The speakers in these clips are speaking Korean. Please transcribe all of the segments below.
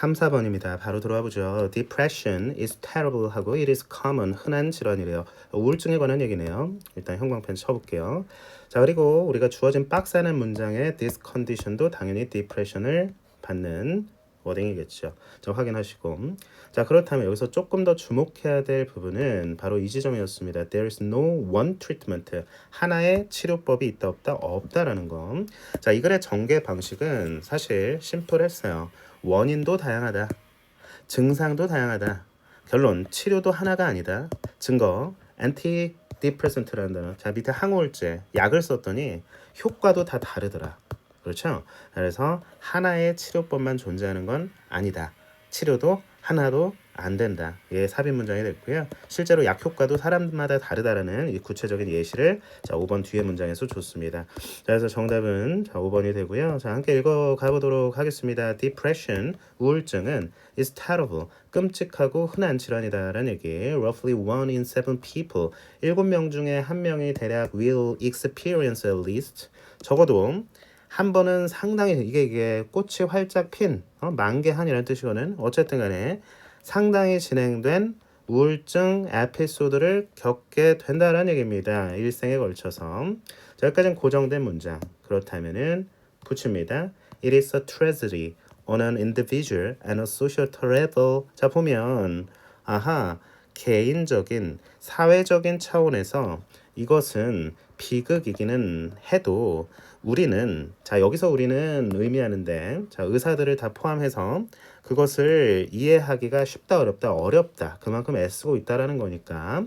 3, 4번입니다. 바로 들어와 보죠. Depression is terrible 하고 it is common, 흔한 질환이래요. 우울증에 관한 얘기네요. 일단 형광펜 쳐볼게요. 자, 그리고 우리가 주어진 박스라는 문장에 this condition도 당연히 depression을 받는 워딩이겠죠. 자, 확인하시고. 자, 그렇다면 여기서 조금 더 주목해야 될 부분은 바로 이 지점이었습니다. There is no one treatment. 하나의 치료법이 있다 없다? 없다라는 거. 자, 이 글의 전개 방식은 사실 심플했어요. 원인도 다양하다. 증상도 다양하다. 결론, 치료도 하나가 아니다. 증거, antidepressant라는 단어. 자, 밑에 항우울제, 약을 썼더니 효과도 다 다르더라. 그렇죠? 그래서 하나의 치료법만 존재하는 건 아니다. 치료도 하나도 안 된다. 예, 삽입 문장이 됐고요. 실제로 약 효과도 사람마다 다르다라는 이 구체적인 예시를 자, 5번 뒤에 문장에서 줬습니다. 자, 그래서 정답은 자, 5번이 되고요. 자, 함께 읽어 가보도록 하겠습니다. Depression, 우울증은 is terrible, 끔찍하고 흔한 질환이다라는 얘기. Roughly 1 in 7 people, 7명 중에 1명이 대략 will experience at least, 적어도 한 번은 상당히 이게 꽃이 활짝 핀 만개한이라는 뜻이거든. 어쨌든 간에 상당히 진행된 우울증 에피소드를 겪게 된다는 얘기입니다. 일생에 걸쳐서. 자, 여기까지는 고정된 문장. 그렇다면은 붙입니다. It is a tragedy on an individual and a societal level. 자, 보면 아하, 개인적인 사회적인 차원에서 이것은 비극이기는 해도 우리는, 자, 여기서 우리는 의미하는데, 자, 의사들을 다 포함해서 그것을 이해하기가 쉽다 어렵다 그만큼 애쓰고 있다라는 거니까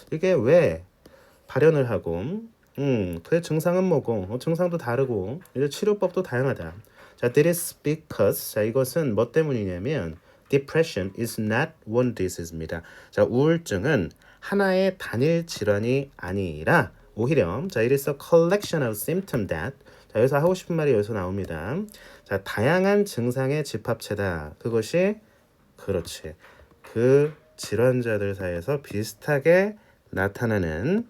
이게 왜 발현을 하고 그 증상은 뭐고 증상도 다르고 이제 치료법도 다양하다. 자, that is because, 자, 이것은 뭐 때문이냐면 depression is not one disease입니다. 자, 우울증은 하나의 단일 질환이 아니라 오히려 자, it is a collection of symptoms that, 자, 여기서 하고 싶은 말이 여기서 나옵니다. 자, 다양한 증상의 집합체다. 그것이 그렇지. 그 질환자들 사이에서 비슷하게 나타나는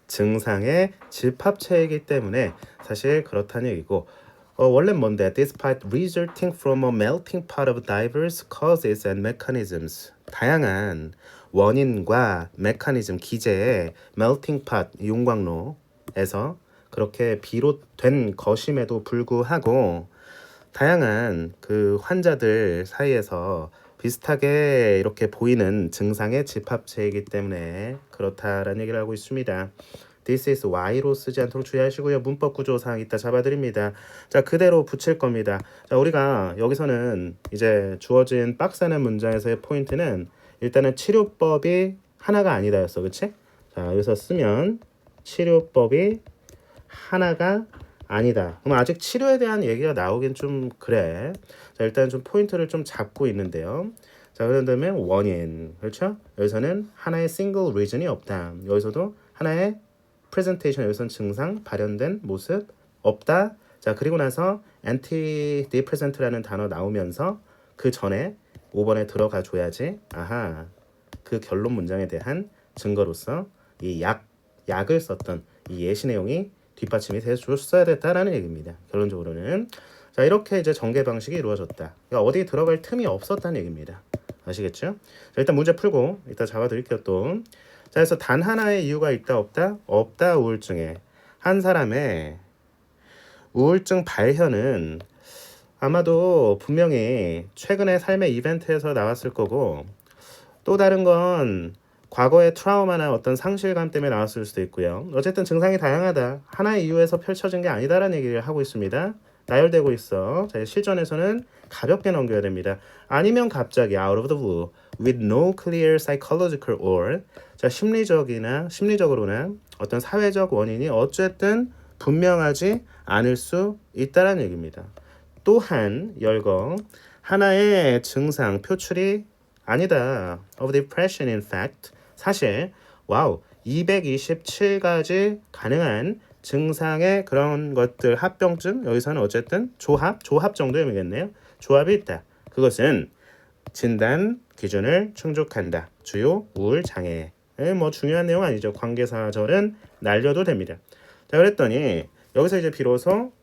증상의 집합체이기 때문에 사실 그렇다는 얘기고 원래 뭔데? Despite resulting from a melting pot of diverse causes and mechanisms. 다양한 원인과 메커니즘, 기제의 melting pot, 용광로에서 그렇게 비롯된 것임에도 불구하고 다양한 그 환자들 사이에서 비슷하게 이렇게 보이는 증상의 집합체이기 때문에 그렇다라는 얘기를 하고 있습니다. This is why로 쓰지 않도록 주의하시고요. 문법 구조상 이따 잡아드립니다. 자, 그대로 붙일 겁니다. 자, 우리가 여기서는 이제 주어진 박스하는 문장에서의 포인트는 일단은 치료법이 하나가 아니다였어. 그치? 자, 여기서 쓰면 치료법이 하나가 아니다. 그럼 아직 치료에 대한 얘기가 나오긴 좀 그래. 자, 일단 좀 포인트를 좀 잡고 있는데요. 자, 그런다면 원인, 그렇죠? 여기서는 하나의 single reason이 없다. 여기서도 하나의 presentation, 여기서는 증상, 발현된 모습 없다. 자, 그리고 나서 antidepressant라는 단어 나오면서 그 전에 5번에 들어가 줘야지. 아하, 그 결론 문장에 대한 증거로서 이 약을 썼던 이 예시 내용이 뒷받침이 돼줬어야 됐다라는 얘기입니다. 결론적으로는. 자, 이렇게 이제 전개 방식이 이루어졌다. 그러니까 어디에 들어갈 틈이 없었다는 얘기입니다. 아시겠죠? 자, 일단 문제 풀고 이따 잡아드릴게요 또. 자, 그래서 단 하나의 이유가 있다 없다? 없다. 우울증에. 한 사람의 우울증 발현은 아마도 분명히 최근에 삶의 이벤트에서 나왔을 거고 또 다른 건 과거의 트라우마나 어떤 상실감 때문에 나왔을 수도 있고요. 어쨌든 증상이 다양하다. 하나의 이유에서 펼쳐진 게 아니다라는 얘기를 하고 있습니다. 나열되고 있어. 자, 실전에서는 가볍게 넘겨야 됩니다. 아니면 갑자기 out of the blue with no clear psychological or, 자, 심리적으로나 어떤 사회적 원인이 어쨌든 분명하지 않을 수 있다라는 얘기입니다. 또한 열거 하나의 증상 표출이 아니다. of depression in fact, 사실 와우 227가지 가능한 증상의 그런 것들 합병증, 여기서는 어쨌든 조합 정도의 의미겠네요. 조합이 있다. 그것은 진단 기준을 충족한다. 주요 우울 장애. 뭐 중요한 내용 아니죠. 관계사절은 날려도 됩니다. 자, 그랬더니 여기서 이제 비로소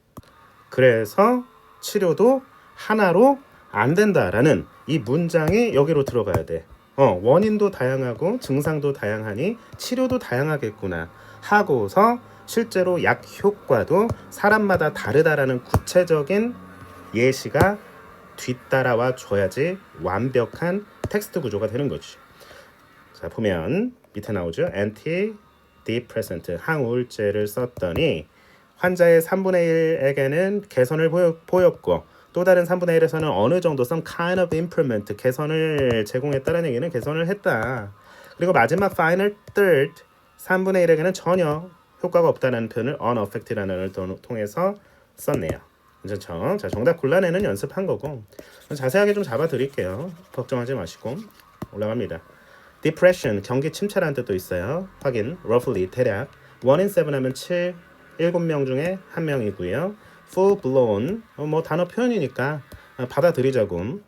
그래서 치료도 하나로 안 된다라는 이 문장이 여기로 들어가야 돼. 원인도 다양하고 증상도 다양하니 치료도 다양하겠구나 하고서 실제로 약 효과도 사람마다 다르다라는 구체적인 예시가 뒤따라와 줘야지 완벽한 텍스트 구조가 되는 거지. 자, 보면 밑에 나오죠. antidepressant 항우울제를 썼더니 환자의 3분의 1에게는 개선을 보였고 또 다른 3분의 1에서는 어느 정도 some kind of improvement 개선을 제공했다는 얘기는 개선을 했다. 그리고 마지막 final third 3분의 1에게는 전혀 효과가 없다는 표현을 unaffected라는 단어를 통해서 썼네요. 괜찮죠? 자, 정답 골라내는 연습한 거고 자세하게 좀 잡아드릴게요. 걱정하지 마시고 올라갑니다. depression 경기 침체라는 뜻도 있어요. 확인 roughly 대략 1 in 7 하면 7명 중에 1명이고요. full blown 뭐 단어 표현이니까 받아들이자고.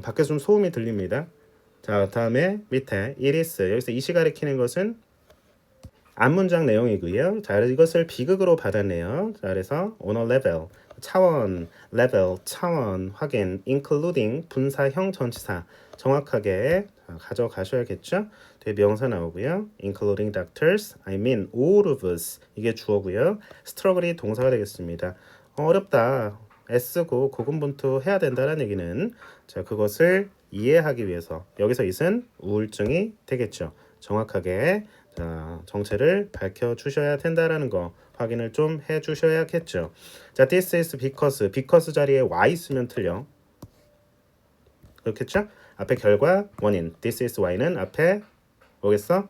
밖에서 좀 소음이 들립니다. 자, 다음에 밑에 it is 여기서 이시 가리키는 것은 앞문장 내용이고요. 자, 이것을 비극으로 받았네요. 자, 그래서 on a level 차원, level, 차원, 확인, including 분사형 전치사 정확하게 가져가셔야겠죠. 뒤에 명사 나오고요. including doctors, I mean all of us 이게 주어고요. struggle이 동사가 되겠습니다. 어렵다. 애쓰고 고군분투 해야 된다는 얘기는 자, 그것을 이해하기 위해서 여기서 it은 우울증이 되겠죠. 정확하게 자, 정체를 밝혀주셔야 된다라는 거 확인을 좀 해주셔야겠죠. 자, this is because 자리에 y 있으면 틀려. 그렇겠죠? 앞에 결과, 원인. this is y는 앞에 뭐겠어?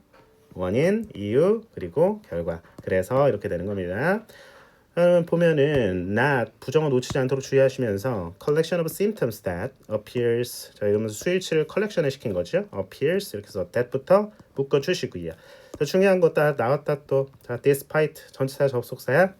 원인, 이유, 그리고 결과. 그래서 이렇게 되는 겁니다. 보면은 not 부정어 놓치지 않도록 주의하시면서 collection of symptoms that appears 자 이러면서 수일치를 컬렉션을 시킨 거죠. appears 이렇게 해서 that부터 묶어 주시고요. 중요한 거 딱 나왔다 또. 자, despite 전치사 접속사야.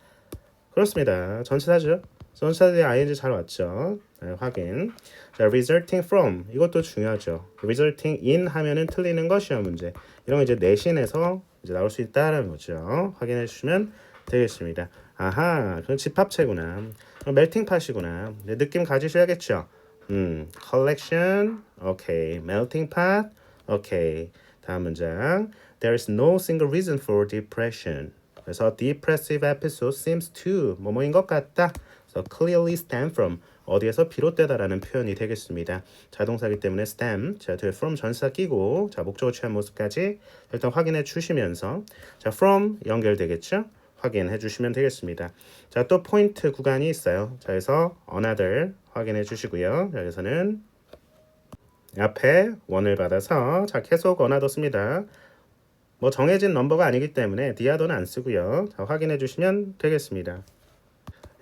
그렇습니다. 전치사죠. 전치사들이 ing 잘 왔죠. 네, 확인. 자, resulting from 이것도 중요하죠. resulting in 하면은 틀리는 것이야 문제. 이런 거 이제 내신에서 이제 나올 수 있다라는 거죠. 확인해 주시면 되겠습니다. 아하, 그건 집합체구나. 멜팅 팟이구나. 느낌 가지셔야겠죠. collection, 오케이. melting pot, 오케이. 다음 문장. There is no single reason for depression. 그래서 depressive episode seems to 뭐뭐인 것 같다. 그래서 clearly stem from 어디에서 비롯되다라는 표현이 되겠습니다. 자동사기 때문에 stem, 자 뒤에 from 전사 끼고 자 목적어 취한 모습까지 일단 확인해 주시면서 자 from 연결되겠죠? 확인해 주시면 되겠습니다. 자, 또 포인트 구간이 있어요. 자, 그래서 another 확인해 주시고요. 여기서는 앞에 원을 받아서 자, 계속 another 씁니다. 뭐 정해진 넘버가 아니기 때문에 the other는 안 쓰고요. 자, 확인해 주시면 되겠습니다.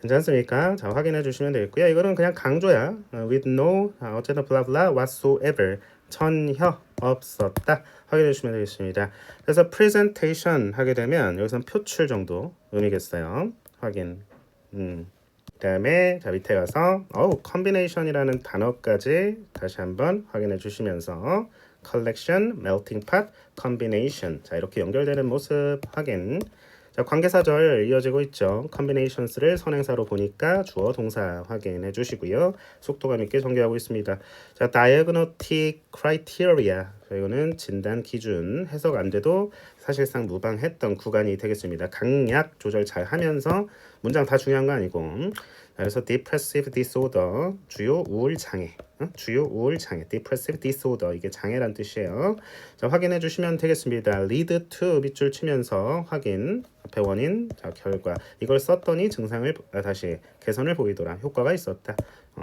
괜찮습니까? 자, 확인해 주시면 되겠고요. 이거는 그냥 강조야. with no 어쨌든 blah blah whatsoever 전혀 없었다. 확인해 주시면 되겠습니다. 그래서 presentation 하게 되면 여기서는 표출 정도 의미겠어요. 확인. 그다음에 자 밑에 가서 combination이라는 단어까지 다시 한번 확인해 주시면서 collection, melting pot, combination 자 이렇게 연결되는 모습 확인. 자, 관계사절 이어지고 있죠. combinations를 선행사로 보니까 주어 동사 확인해 주시고요. 속도감 있게 전개하고 있습니다. 자, diagnostic criteria. 자, 이거는 진단 기준 해석 안 돼도 사실상 무방했던 구간이 되겠습니다. 강약 조절 잘 하면서 문장 다 중요한 거 아니고. 자, 그래서 depressive disorder 주요 우울 장애. 주요 우울 장애, depressive disorder 이게 장애란 뜻이에요. 자, 확인해 주시면 되겠습니다. lead to 밑줄 치면서 확인, 앞에 원인, 자 결과 이걸 썼더니 증상을 다시 개선을 보이더라. 효과가 있었다.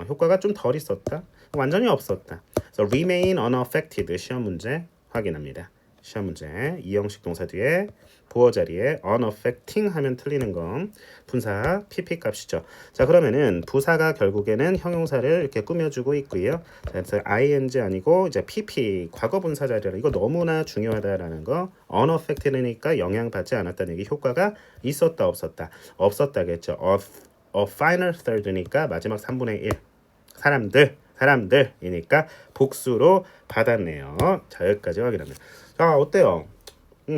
효과가 좀 덜 있었다. 완전히 없었다. 그래서 remain unaffected 시험 문제 확인합니다. 시험 문제 이형식 동사 뒤에 보어 자리에 unaffecting 하면 틀리는 거 분사 pp 값이죠. 자 그러면은 부사가 결국에는 형용사를 이렇게 꾸며주고 있고요. 자, 그래서 ing 아니고 이제 pp 과거 분사 자리라 이거 너무나 중요하다라는 거 unaffected니까 영향받지 않았다는 얘기 효과가 있었다 없었다 없었다겠죠. a final third니까 마지막 3분의 1 사람들이니까 복수로 받았네요. 자 여기까지 확인합니다. 자 어때요?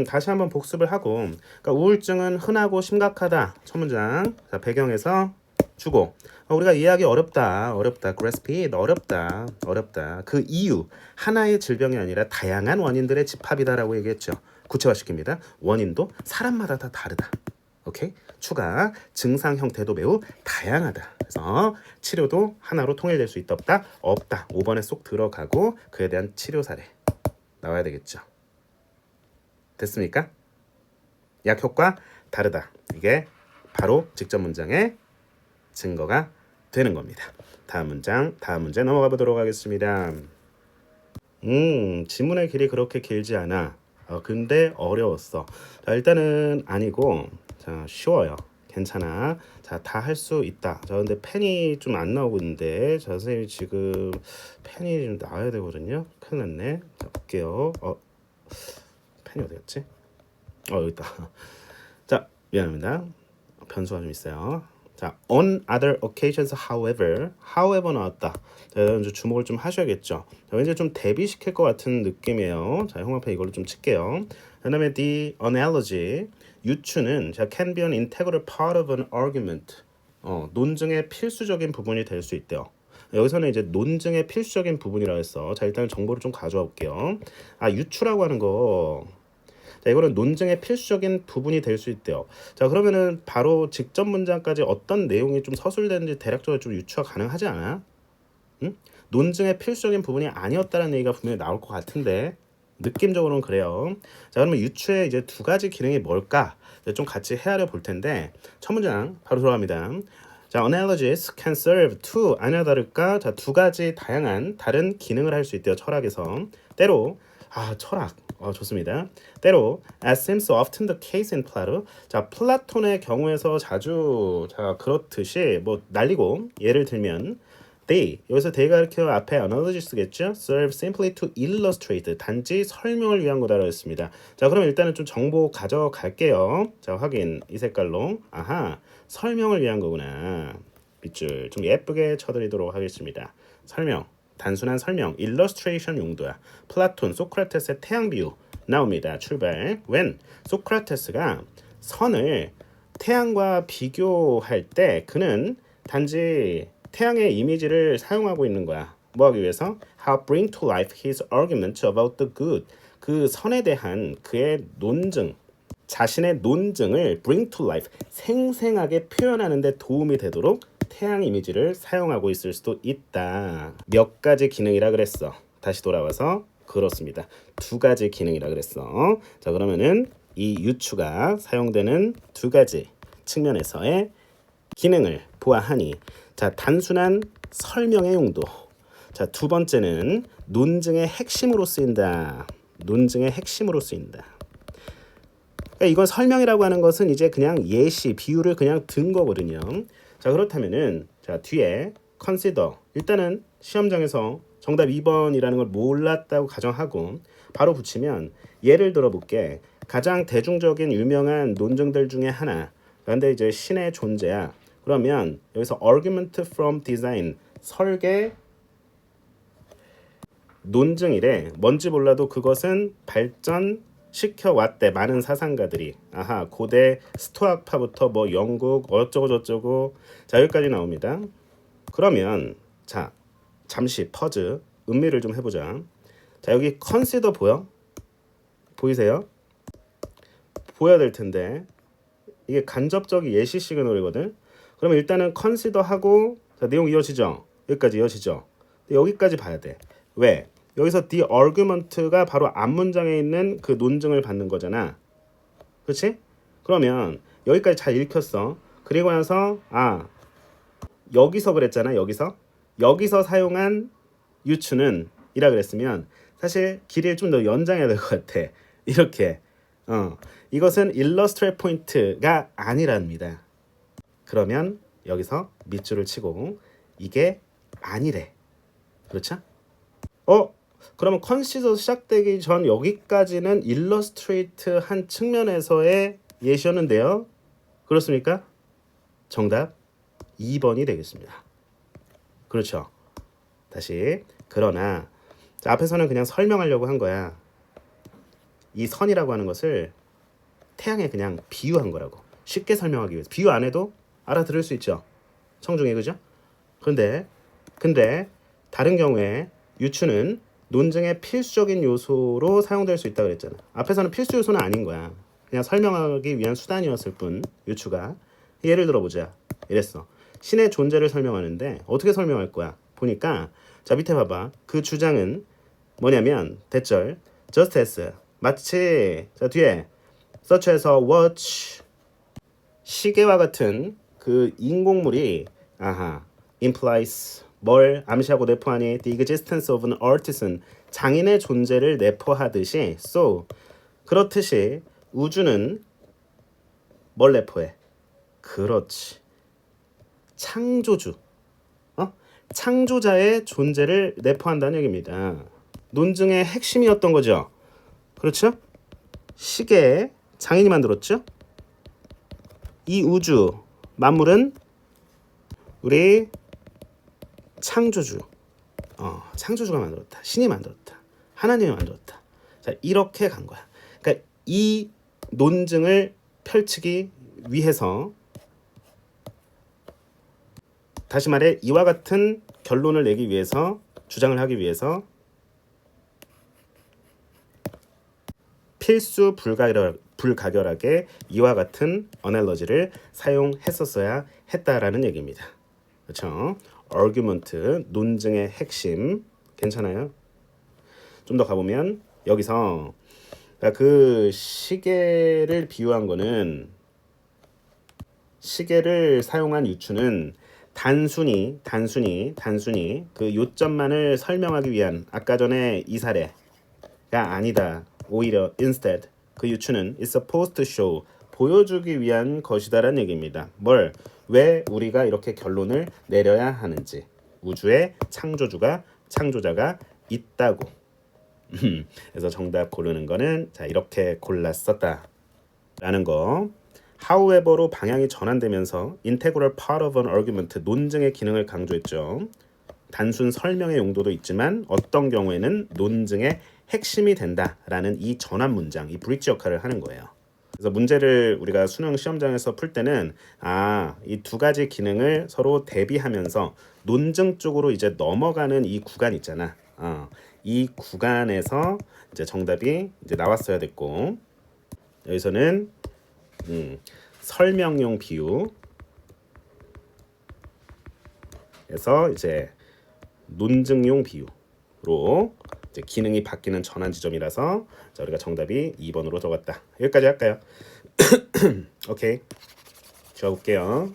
다시 한번 복습을 하고 그러니까 우울증은 흔하고 심각하다 첫 문장 자 배경에서 주고 우리가 이해하기 어렵다. grasp it 어렵다. 그 이유 하나의 질병이 아니라 다양한 원인들의 집합이다라고 얘기했죠. 구체화시킵니다. 원인도 사람마다 다 다르다. 오케이? 추가 증상 형태도 매우 다양하다. 그래서 치료도 하나로 통일될 수 있다 없다? 없다. 5번에 쏙 들어가고 그에 대한 치료 사례 나와야 되겠죠. 됐습니까? 약 효과 다르다. 이게 바로 직접 문장의 증거가 되는 겁니다. 다음 문제 넘어가 보도록 하겠습니다. 지문의 길이 그렇게 길지 않아. 근데 어려웠어. 자, 일단은 아니고, 자, 쉬워요. 괜찮아. 자, 다 할 수 있다. 자, 근데 펜이 좀 안 나오고 있는데, 자, 선생님 지금 펜이 좀 나와야 되거든요. 큰일 났네. 자, 볼게요. 펜이 어디 갔지? 여기 있다. 자, 미안합니다. 변수가 좀 있어요. 자, on other occasions, however 나왔다. 자, 여러분 주목을 좀 하셔야겠죠. 자, 왠지 좀 대비시킬 것 같은 느낌이에요. 자, 형광펜 이걸로 좀 칠게요. 그다음에 the analogy, 유추는 자, can be an integral part of an argument. 논증의 필수적인 부분이 될 수 있대요. 여기서는 이제 논증의 필수적인 부분이라고 했어. 자, 일단 정보를 좀 가져와 볼게요. 유추라고 하는 거. 자, 이거는 논증의 필수적인 부분이 될 수 있대요. 자, 그러면은 바로 직접 문장까지 어떤 내용이 좀 서술되는지 대략적으로 좀 유추가 가능하지 않아? 응? 논증의 필수적인 부분이 아니었다는 얘기가 분명히 나올 것 같은데 느낌적으로는 그래요. 자, 그러면 유추의 이제 두 가지 기능이 뭘까? 좀 같이 헤아려 볼 텐데 첫 문장 바로 들어갑니다. 자, analogies can serve to 아니나 다를까? 자, 두 가지 다양한 다른 기능을 할 수 있대요. 철학에서 때로 철학. 좋습니다. 때로 as seems often the case in Plato. 자, 플라톤의 경우에서 자주 그렇듯이 뭐 날리고 예를 들면 여기서 they가 이렇게 앞에 analogy 쓰겠죠? serve simply to illustrate. 단지 설명을 위한 거다라고 했습니다. 자, 그럼 일단은 좀 정보 가져갈게요. 자, 확인. 이 색깔로. 설명을 위한 거구나. 밑줄 좀 예쁘게 쳐드리도록 하겠습니다. 설명. 단순한 설명, illustration 용도야. 플라톤, 소크라테스의 태양 비유 나옵니다. 출발. when 소크라테스가 선을 태양과 비교할 때 그는 단지 태양의 이미지를 사용하고 있는 거야. 뭐 하기 위해서? How bring to life his argument about the good. 그 선에 대한 그의 논증, 자신의 논증을 bring to life, 생생하게 표현하는 데 도움이 되도록 태양 이미지를 사용하고 있을 수도 있다. 몇 가지 기능이라 그랬어. 다시 돌아와서 그렇습니다. 두 가지 기능이라 그랬어. 자, 그러면은 이 유추가 사용되는 두 가지 측면에서의 기능을 보아하니 자, 단순한 설명의 용도. 자, 두 번째는 논증의 핵심으로 쓰인다. 논증의 핵심으로 쓰인다. 그러니까 이건 설명이라고 하는 것은 이제 그냥 예시, 비유를 그냥 든 거거든요. 자, 그렇다면은 자, 뒤에 consider. 일단은 시험장에서 정답 2번이라는 걸 몰랐다고 가정하고 바로 붙이면 예를 들어 볼게. 가장 대중적인 유명한 논증들 중에 하나. 그런데 이제 신의 존재야. 그러면 여기서 argument from design, 설계 논증이래. 뭔지 몰라도 그것은 발전시켜왔대. 많은 사상가들이. 고대 스토아파부터 뭐 영국 어쩌고 저쩌고. 자, 여기까지 나옵니다. 그러면 자, 잠시 퍼즈 음미를 좀 해보자. 자, 여기 consider 보이세요? 보여야 될 텐데 이게 간접적 예시 시그널이거든. 그러면 일단은 consider 하고 자, 내용 이어지죠? 여기까지 이어지죠? 여기까지 봐야 돼. 왜? 여기서 the argument가 바로 앞 문장에 있는 그 논증을 받는 거잖아. 그렇지? 그러면 여기까지 잘 읽혔어. 그리고 나서 여기서 그랬잖아. 여기서 사용한 유추는 이라 그랬으면 사실 길이를 좀 더 연장해야 될 것 같아. 이렇게 이것은 illustrate point가 아니랍니다. 그러면 여기서 밑줄을 치고 이게 아니래. 그렇죠? 그러면 consider 시작되기 전 여기까지는 illustrate 한 측면에서의 예시였는데요. 그렇습니까? 정답 2번이 되겠습니다. 그렇죠. 다시 그러나 자, 앞에서는 그냥 설명하려고 한 거야. 이 선이라고 하는 것을 태양에 그냥 비유한 거라고. 쉽게 설명하기 위해서. 비유 안 해도 알아들을 수 있죠. 청중이 그죠? 근데 다른 경우에 유추는 논증의 필수적인 요소로 사용될 수 있다 그랬잖아. 앞에서는 필수 요소는 아닌 거야. 그냥 설명하기 위한 수단이었을 뿐 유추가. 예를 들어 보자. 이랬어. 신의 존재를 설명하는데 어떻게 설명할 거야? 보니까 자 밑에 봐봐. 그 주장은 뭐냐면 대절 just as 마치 자 뒤에 such as a watch 시계와 같은 그 인공물이 implies 뭘 암시하고 내포하니 the existence of an artisan 장인의 존재를 내포하듯이 so 그렇듯이 우주는 뭘 내포해? 그렇지. 창조주 창조자의 존재를 내포한다는 얘기입니다. 논증의 핵심이었던 거죠. 그렇죠? 시계 장인이 만들었죠? 이 우주 만물은 우리 창조주 창조주가 만들었다. 신이 만들었다. 하나님이 만들었다. 자 이렇게 간 거야. 그러니까 이 논증을 펼치기 위해서 다시 말해 이와 같은 결론을 내기 위해서 주장을 하기 위해서 필수 불가결하게 이와 같은 어널러지를 사용했었어야 했다라는 얘기입니다. 그렇죠? argument 논증의 핵심 괜찮아요? 좀 더 가보면 여기서 그 시계를 비유한 거는 시계를 사용한 유추는 단순히 그 요점만을 설명하기 위한 아까 전에 이 사례가 아니다. 오히려 instead 그 유추는 is supposed to show 보여주기 위한 것이다라는 얘기입니다. 뭘? 왜 우리가 이렇게 결론을 내려야 하는지 우주에 창조자가 있다고. 그래서 정답 고르는 거는 자 이렇게 골랐었다라는 거. However로 방향이 전환되면서 integral part of an argument 논증의 기능을 강조했죠. 단순 설명의 용도도 있지만 어떤 경우에는 논증의 핵심이 된다라는 이 전환 문장, 이 브릿지 역할을 하는 거예요. 그래서 문제를 우리가 수능 시험장에서 풀 때는 이 두 가지 기능을 서로 대비하면서 논증 쪽으로 이제 넘어가는 이 구간 있잖아. 이 구간에서 이제 정답이 이제 나왔어야 됐고 여기서는 설명용 비유 에서 이제 논증용 비유로 이제 기능이 바뀌는 전환 지점이라서 자 우리가 정답이 2번으로 들어갔다. 여기까지 할까요? 오케이. 지워볼게요.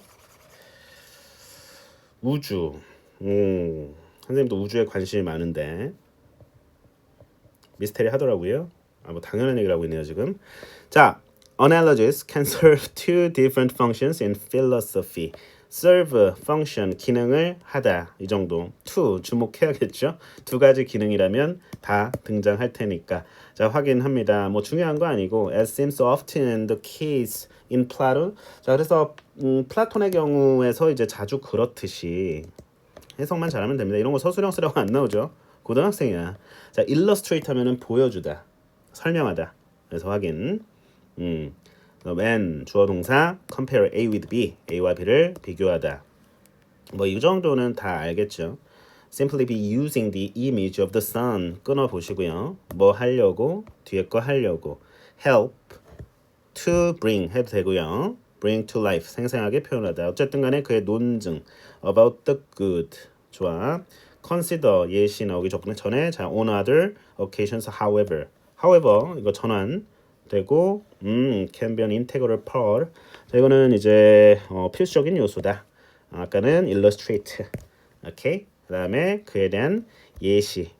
우주. 선생님도 우주에 관심이 많은데 미스테리 하더라고요. 뭐 당연한 얘기를 하고 있네요 지금. 자, analogies can serve two different functions in philosophy. serve function 기능을 하다 이 정도. to 주목해야겠죠. 두 가지 기능이라면 다 등장할 테니까. 자 확인합니다. 뭐 중요한 거 아니고 as seems often the case in Plato. 자 그래서 플라톤의 경우에서 이제 자주 그렇듯이 해석만 잘하면 됩니다. 이런 거 서술형 쓰라고 안 나오죠. 고등학생이야. 자 illustrate 하면은 보여주다, 설명하다. 그래서 확인. when 주어 동사 compare A with B, A와 B를 비교하다. 뭐 이 정도는 다 알겠죠. simply be using the image of the sun 끊어 보시고요. 뭐 하려고 뒤에 거 하려고 help to bring 해도 되고요. bring to life 생생하게 표현하다. 어쨌든 간에 그의 논증 about the good 좋아. consider 예시 나오기 전에 자 on other occasions however 이거 전환 되고 can be an integral part. 자 이거는 이제 필수적인 요소다. 아까는 illustrate. 오케이. 그다음에 그에 대한 예시.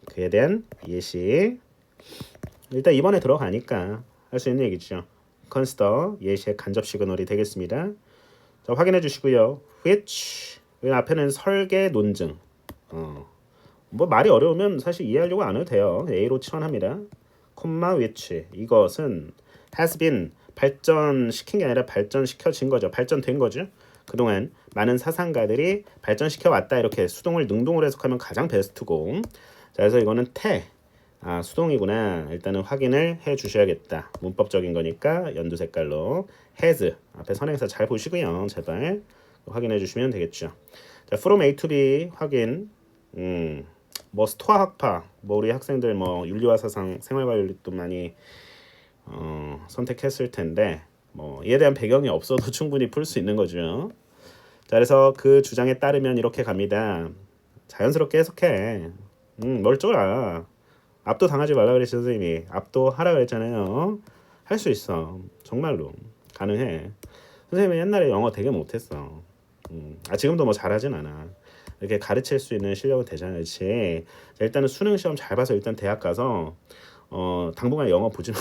일단 이번에 들어가니까 할 수 있는 얘기죠. consider 예시의 간접 시그널이 되겠습니다. 자 확인해 주시고요. which 여기 앞에는 설계 논증. 뭐 말이 어려우면 사실 이해하려고 안 해도 돼요. A로 치환합니다. 콤마 which 이것은 has been 발전시킨 게 아니라 발전시켜진 거죠. 발전된 거죠. 그동안 많은 사상가들이 발전시켜 왔다. 이렇게 수동을 능동으로 해석하면 가장 베스트고. 자 그래서 이거는 수동이구나. 일단은 확인을 해 주셔야겠다. 문법적인 거니까 연두 색깔로 has 앞에 선행사 잘 보시고요. 제발. 확인해 주시면 되겠죠. 자, from A to B 확인. 뭐 스토아 학파, 뭐 우리 학생들 뭐 윤리와 사상, 생활과윤리도 많이 선택했을 텐데 뭐 이에 대한 배경이 없어도 충분히 풀 수 있는 거죠. 자, 그래서 그 주장에 따르면 이렇게 갑니다. 자연스럽게 해석해. 멀쩡아. 압도 당하지 말라 그랬지 선생님이. 압도 하라 그랬잖아요. 할 수 있어. 정말로 가능해. 선생님은 옛날에 영어 되게 못했어. 지금도 뭐 잘하진 않아. 이렇게 가르칠 수 있는 실력은 되잖아, 그렇지? 자, 일단은 수능 시험 잘 봐서 일단 대학 가서 당분간 영어 보지 마.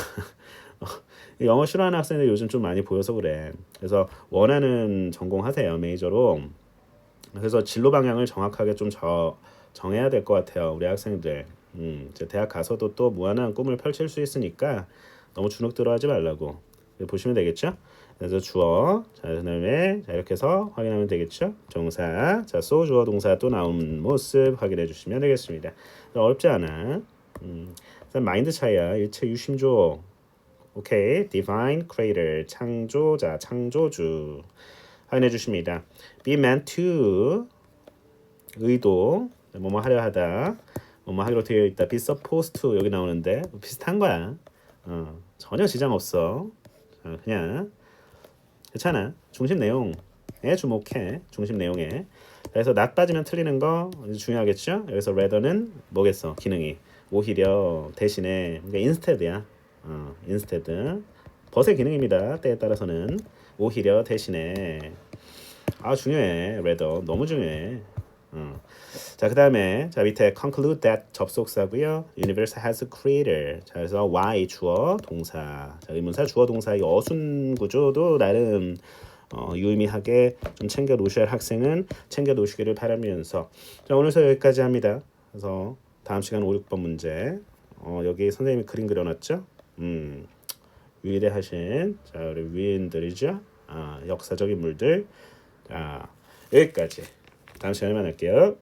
영어 싫어하는 학생들 요즘 좀 많이 보여서 그래. 그래서 원하는 전공하세요, 메이저로. 그래서 진로 방향을 정확하게 좀 정해야 될 것 같아요, 우리 학생들. 이제 대학 가서도 또 무한한 꿈을 펼칠 수 있으니까 너무 주눅 들어하지 말라고. 보시면 되겠죠? 그래서 주어, 자 그다음에 자 이렇게 해서 확인하면 되겠죠? 동사, 자 so 주어 동사 또 나온 모습 확인해 주시면 되겠습니다. 어렵지 않아. 그다음 마인드 차이야. 일체 유심조. 오케이, divine creator 창조자, 창조주 확인해 주십니다. be meant to 의도, 뭐뭐 하려 하다, 뭐뭐 하기로 되어 있다. be supposed to 여기 나오는데 비슷한 거야. 전혀 지장 없어. 그냥 괜찮아. 중심 내용에 주목해. 중심 내용에. 그래서 not 빠지면 틀리는 거 중요하겠죠. 여기서 rather는 뭐겠어? 기능이 오히려 대신에 그러니까 instead야. instead 벗의 기능입니다. 때에 따라서는 오히려 대신에 중요해. rather 너무 중요해. 자, 그 다음에 자 밑에 conclude that 접속사고요. universe has a creator. 자, 그래서 why 주어 동사. 자, 의문사 주어 동사 이 어순 구조도 나름 유의미하게 좀 챙겨 놓으셔야 할 학생은 챙겨 놓으시기를 바라면서 자, 오늘서 여기까지 합니다. 그래서 다음 시간 5, 6번 문제 여기 선생님이 그림 그려놨죠. 위대하신 자 우리 위인들이죠. 역사적 인물들. 자, 여기까지. 다음 시간에 만날게요.